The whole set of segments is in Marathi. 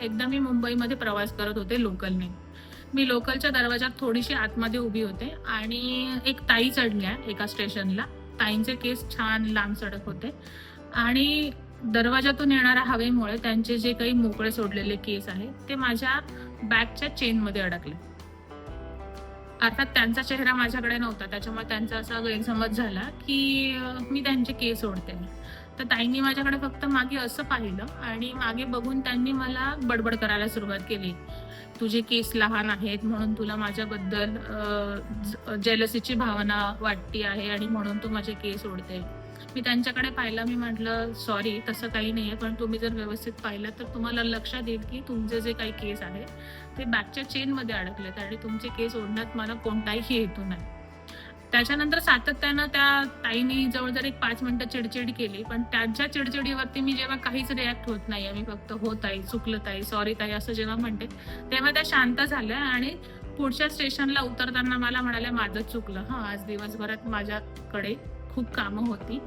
एकदा मी मुंबईमध्ये प्रवास करत होते लोकलने. मी लोकलच्या दरवाजात थोडीशी आतमध्ये उभी होते आणि एक ताई चढल्या एका स्टेशनला. ताईंचे केस छान लांबसडक होते आणि दरवाजातून येणाऱ्या हवेमुळे त्यांचे जे काही मोकळे सोडलेले केस आहेत, ते माझ्या बॅगच्या चेनमध्ये अडकले. अर्थात त्यांचा चेहरा माझ्याकडे नव्हता, त्याच्यामुळे त्यांचा असा गैरसमज झाला, की मी त्यांचे केस ओढते. तर ताईंनी माझ्याकडे फक्त मागे असं पाहिलं आणि मागे बघून त्यांनी मला बडबड करायला सुरुवात केली. "तुझे केस लहान आहेत म्हणून तुला माझ्याबद्दल जेलसीची भावना वाटते आहे आणि म्हणून तू माझे केस ओढते." मी त्यांच्याकडे पाहिलं. मी म्हटलं, "सॉरी, तसं काही नाहीये, पण तुम्ही जर व्यवस्थित पाहिलं तर तुम्हाला लक्षात येईल, की तुमचे जे काही केस आहेत, ते बॅगच्या चेनमध्ये अडकलेत आणि तुमचे केस ओढण्यात मला कोणताही हेतू नाही." त्याच्यानंतर सातत्यानं त्या ताईंनी जवळ-जवळ एक 5 मिनिटं चिडचिड केली. पण त्यांच्या चिडचिडीवरती मी जेव्हा काहीच रिएक्ट होत नाहीये, मी फक्त "हो ताई, चुकलं ताई, सॉरी ताई" असं जेव्हा म्हणते, तेव्हा त्या शांत झाल्या आणि पुढच्या स्टेशनला उतरताना मला म्हणाल्या, "माझंच चुकलं हं, आज दिवसभरात माझ्याकडे खूप कामं होती.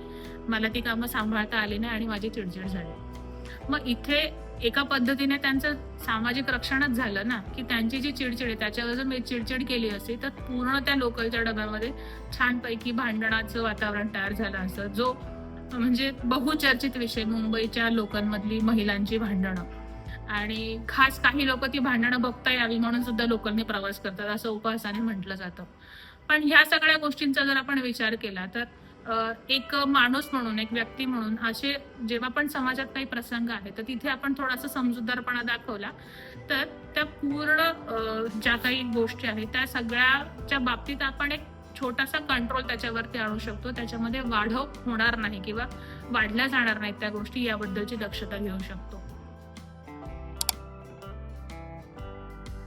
मला ती कामं सांभाळता आली नाही आणि माझी चिडचिड झाली." मग इथे एका पद्धतीने त्यांचं सामाजिक रक्षणच झालं ना, की त्यांची जी चिडचिड आहे त्याच्यावर जर मी चिडचिड केली असती, तर पूर्ण त्या लोकलच्या डब्यामध्ये छानपैकी भांडणाचं वातावरण तयार झालं असतं. जो म्हणजे बहुचर्चित विषय मुंबईच्या लोकलमधली महिलांची भांडणं. आणि खास काही लोकं ती भांडणं बघता यावी म्हणून सुद्धा लोकलने प्रवास करतात, असं उपहासाने म्हटलं जातं. पण ह्या सगळ्या गोष्टींचा जर आपण विचार केला तर एक माणूस म्हणून, एक व्यक्ती म्हणून असे जेव्हा पण समाजात काही प्रसंग आहे, तर तिथे आपण थोडासा समजूतदारपणा दाखवला, तर त्या पूर्ण ज्या काही गोष्टी आहेत, त्या सगळ्याच्या बाबतीत आपण एक छोटासा कंट्रोल त्याच्यावरती आणू शकतो. त्याच्यामध्ये वाढव होणार नाही किंवा वाढल्या जाणार नाहीत त्या गोष्टी, याबद्दलची दक्षता घेऊ शकतो.